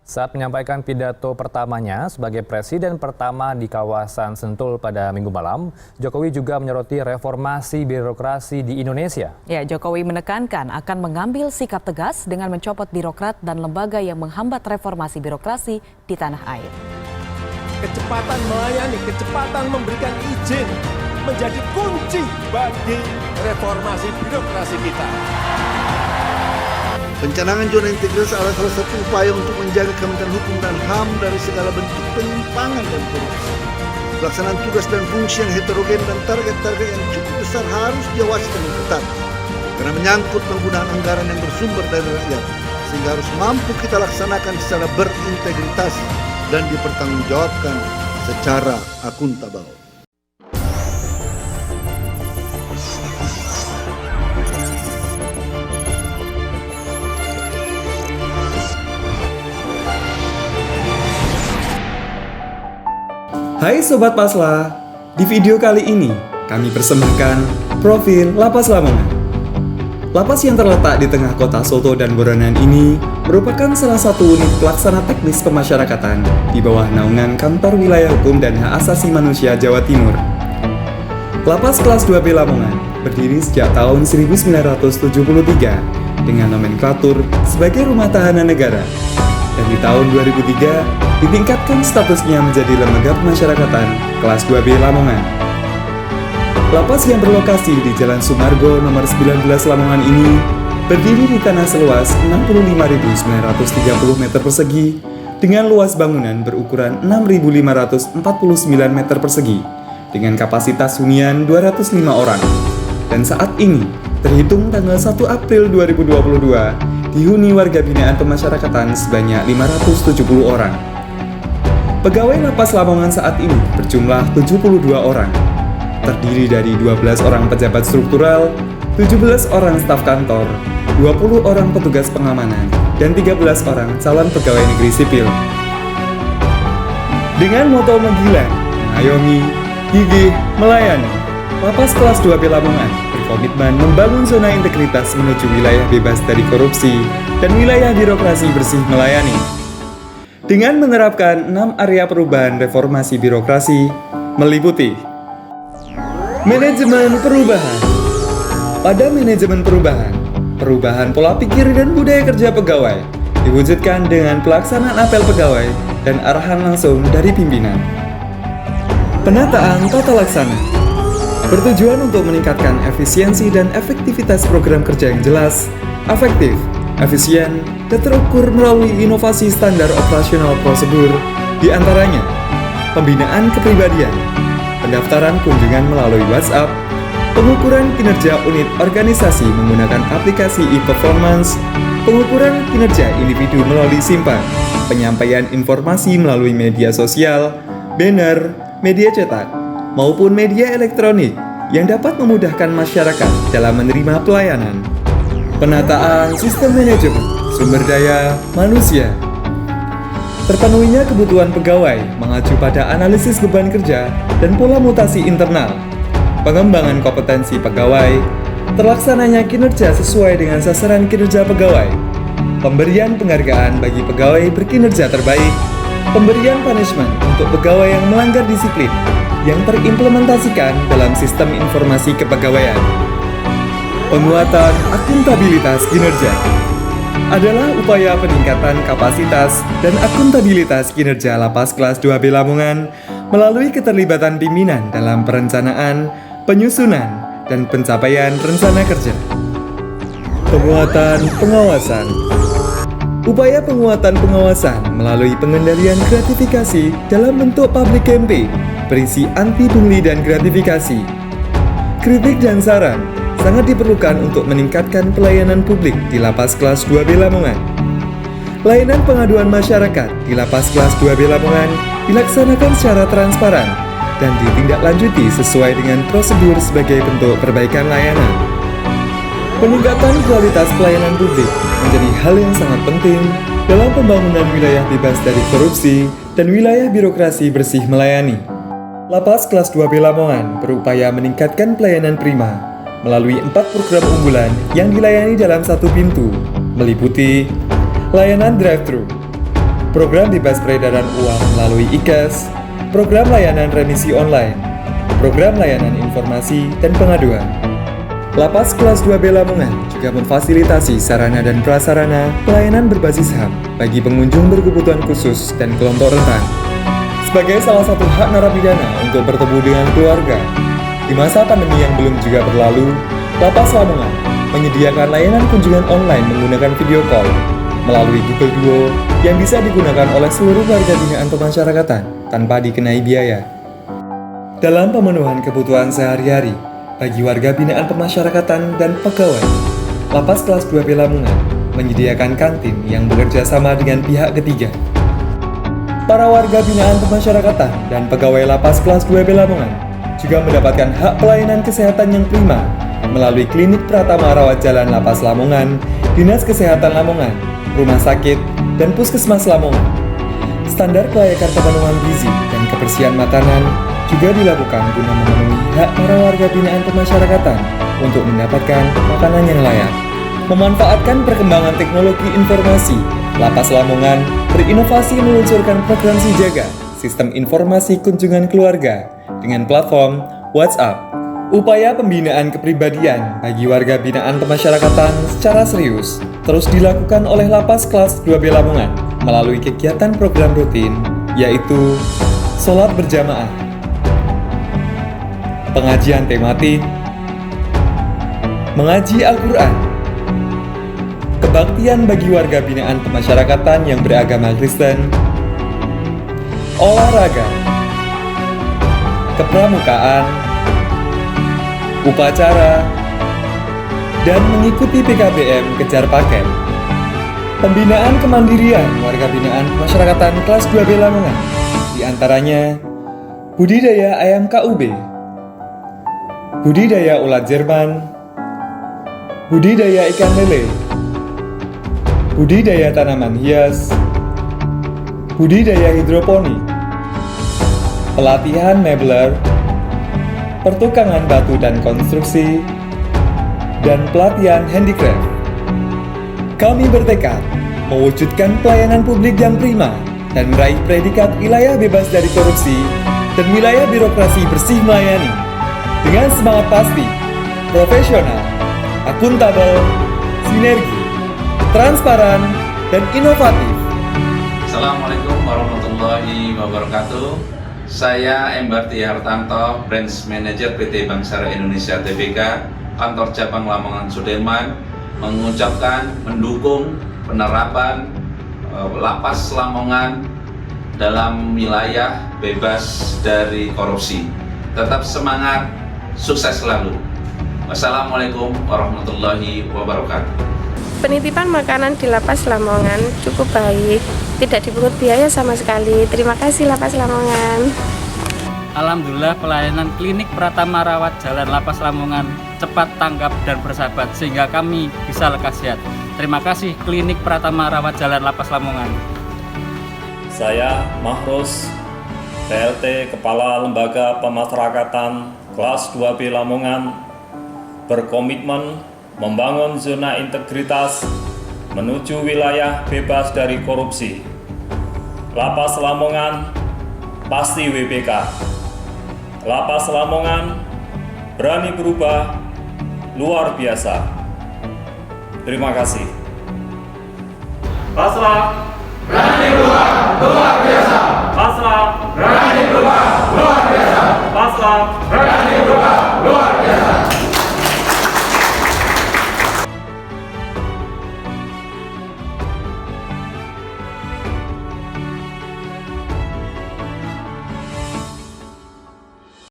Saat menyampaikan pidato pertamanya sebagai presiden pertama di kawasan Sentul pada Minggu malam, Jokowi juga menyoroti reformasi birokrasi di Indonesia. Ya, Jokowi menekankan akan mengambil sikap tegas dengan mencopot birokrat dan lembaga yang menghambat reformasi birokrasi di tanah air. Kecepatan melayani, kecepatan memberikan izin menjadi kunci bagi reformasi birokrasi kita. Pencanangan zona integrasi adalah salah satu upaya untuk menjaga Kementerian Hukum dan HAM dari segala bentuk penyimpangan dan korupsi. Pelaksanaan tugas dan fungsi yang heterogen dan target-target yang cukup besar harus diawasi dengan ketat. Karena menyangkut penggunaan anggaran yang bersumber dari rakyat, sehingga harus mampu kita laksanakan secara berintegritas dan dipertanggungjawabkan secara akuntabel. Hai Sobat Pasla, di video kali ini kami persembahkan profil Lapas Lamongan. Lapas yang terletak di tengah kota Soto dan Boronan ini merupakan salah satu unit pelaksana teknis pemasyarakatan di bawah naungan Kantor Wilayah Hukum dan Hak Asasi Manusia Jawa Timur. Lapas kelas 2B Lamongan berdiri sejak tahun 1973 dengan nomenklatur sebagai rumah tahanan negara. Dan di tahun 2003 ditingkatkan statusnya menjadi lembaga pemasyarakatan kelas 2B Lamongan. Lapas yang berlokasi di Jalan Sumargo nomor 19 Lamongan ini berdiri di tanah seluas 65.930 meter persegi dengan luas bangunan berukuran 6.549 meter persegi dengan kapasitas hunian 205 orang. Dan saat ini, terhitung tanggal 1 April 2022, dihuni warga binaan pemasyarakatan sebanyak 570 orang. Pegawai Lapas Lamongan saat ini berjumlah 72 orang, terdiri dari 12 orang pejabat struktural, 17 orang staf kantor, 20 orang petugas pengamanan, dan 13 orang calon pegawai negeri sipil. Dengan moto menggilang, mengayomi, gigih, melayani, Lapas kelas 2B Lamongan berkomitmen membangun zona integritas menuju wilayah bebas dari korupsi dan wilayah birokrasi bersih melayani. Dengan menerapkan 6 area perubahan reformasi birokrasi, meliputi manajemen perubahan. Pada manajemen perubahan, perubahan pola pikir dan budaya kerja pegawai diwujudkan dengan pelaksanaan apel pegawai dan arahan langsung dari pimpinan. Penataan tata laksana bertujuan untuk meningkatkan efisiensi dan efektivitas program kerja yang jelas, efektif, efisien, dan terukur melalui inovasi standar operasional prosedur, di antaranya pembinaan kepribadian, pendaftaran kunjungan melalui WhatsApp, pengukuran kinerja unit organisasi menggunakan aplikasi e-performance, pengukuran kinerja individu melalui simpan, penyampaian informasi melalui media sosial, banner, media cetak, maupun media elektronik yang dapat memudahkan masyarakat dalam menerima pelayanan. Penataan sistem manajemen sumber daya manusia. Terpenuhinya kebutuhan pegawai mengacu pada analisis beban kerja dan pola mutasi internal, pengembangan kompetensi pegawai, terlaksananya kinerja sesuai dengan sasaran kinerja pegawai, pemberian penghargaan bagi pegawai berkinerja terbaik, pemberian punishment untuk pegawai yang melanggar disiplin yang terimplementasikan dalam sistem informasi kepegawaian. Penguatan akuntabilitas kinerja adalah upaya peningkatan kapasitas dan akuntabilitas kinerja Lapas kelas 2B Lamongan melalui keterlibatan pimpinan dalam perencanaan, penyusunan, dan pencapaian rencana kerja. Penguatan pengawasan. Upaya penguatan pengawasan melalui pengendalian gratifikasi dalam bentuk public campaign berisi anti pungli dan gratifikasi. Kritik dan saran sangat diperlukan untuk meningkatkan pelayanan publik di Lapas kelas 2B Lamongan. Layanan pengaduan masyarakat di Lapas kelas 2B Lamongan dilaksanakan secara transparan dan ditindaklanjuti sesuai dengan prosedur sebagai bentuk perbaikan layanan. Peningkatan kualitas pelayanan publik menjadi hal yang sangat penting dalam pembangunan wilayah bebas dari korupsi dan wilayah birokrasi bersih melayani. Lapas kelas 2B Lamongan berupaya meningkatkan pelayanan prima melalui 4 program unggulan yang dilayani dalam satu pintu, meliputi layanan drive-thru, program bebas peredaran uang melalui IKAS, program layanan remisi online, program layanan informasi dan pengaduan. Lapas kelas 2B Lamongan juga memfasilitasi sarana dan prasarana pelayanan berbasis HAM bagi pengunjung berkebutuhan khusus dan kelompok rentan. Sebagai salah satu hak narapidana untuk bertemu dengan keluarga, di masa pandemi yang belum juga berlalu, Lapas Lamongan menyediakan layanan kunjungan online menggunakan video call melalui Google Duo yang bisa digunakan oleh seluruh warga binaan pemasyarakatan tanpa dikenai biaya. Dalam pemenuhan kebutuhan sehari-hari bagi warga binaan pemasyarakatan dan pegawai, Lapas kelas 2B Lamongan menyediakan kantin yang bekerja sama dengan pihak ketiga. Para warga binaan pemasyarakatan dan pegawai Lapas kelas 2B Lamongan juga mendapatkan hak pelayanan kesehatan yang prima melalui Klinik Pratama Rawat Jalan Lapas Lamongan, Dinas Kesehatan Lamongan, Rumah Sakit, dan Puskesmas Lamongan. Standar kelayakan pemenuhan gizi dan kebersihan makanan juga dilakukan guna memenuhi hak para warga binaan pemasyarakatan untuk mendapatkan makanan yang layak. Memanfaatkan perkembangan teknologi informasi, Lapas Lamongan berinovasi meluncurkan program Sijaga, Sistem Informasi Kunjungan Keluarga, dengan platform WhatsApp. Upaya pembinaan kepribadian bagi warga binaan pemasyarakatan secara serius terus dilakukan oleh Lapas kelas 2B Lamongan melalui kegiatan program rutin, yaitu sholat berjamaah, pengajian tematik, mengaji Al-Quran, kebaktian bagi warga binaan pemasyarakatan yang beragama Kristen, olahraga, kepramukaan, upacara, dan mengikuti PKBM Kejar Paket. Pembinaan kemandirian warga binaan pemasyarakatan kelas 2B Lamongan, diantaranya budidaya ayam KUB, budidaya ulat Jerman, budidaya ikan lele, budidaya tanaman hias, budidaya hidroponik, pelatihan mebler, pertukangan batu dan konstruksi, dan pelatihan handicraft. Kami bertekad mewujudkan pelayanan publik yang prima dan meraih predikat wilayah bebas dari korupsi dan wilayah birokrasi bersih melayani dengan semangat pasti, profesional, akuntabel, sinergi, transparan, dan inovatif. Assalamualaikum warahmatullahi wabarakatuh. Saya Embarti Hartanto, Branch Manager PT Bank Syariah Indonesia Tbk, Kantor Cabang Lamongan Sudirman, mendukung penerapan Lapas Lamongan dalam wilayah bebas dari korupsi. Tetap semangat, sukses selalu. Wassalamualaikum warahmatullahi wabarakatuh. Penitipan makanan di Lapas Lamongan cukup baik, tidak dipungut biaya sama sekali. Terima kasih Lapas Lamongan. Alhamdulillah pelayanan Klinik Pratama Rawat Jalan Lapas Lamongan cepat, tanggap, dan bersahabat sehingga kami bisa lekas sehat. Terima kasih Klinik Pratama Rawat Jalan Lapas Lamongan. Saya Mahrus, PLT Kepala Lembaga Pemasyarakatan kelas 2B Lamongan, berkomitmen membangun zona integritas menuju wilayah bebas dari korupsi. Lapas Lamongan pasti WBK. Lapas Lamongan berani berubah, luar biasa. Terima kasih. Pasrah berani berubah, luar biasa. Pasrah berani berubah, luar biasa. Pasrah berani berubah,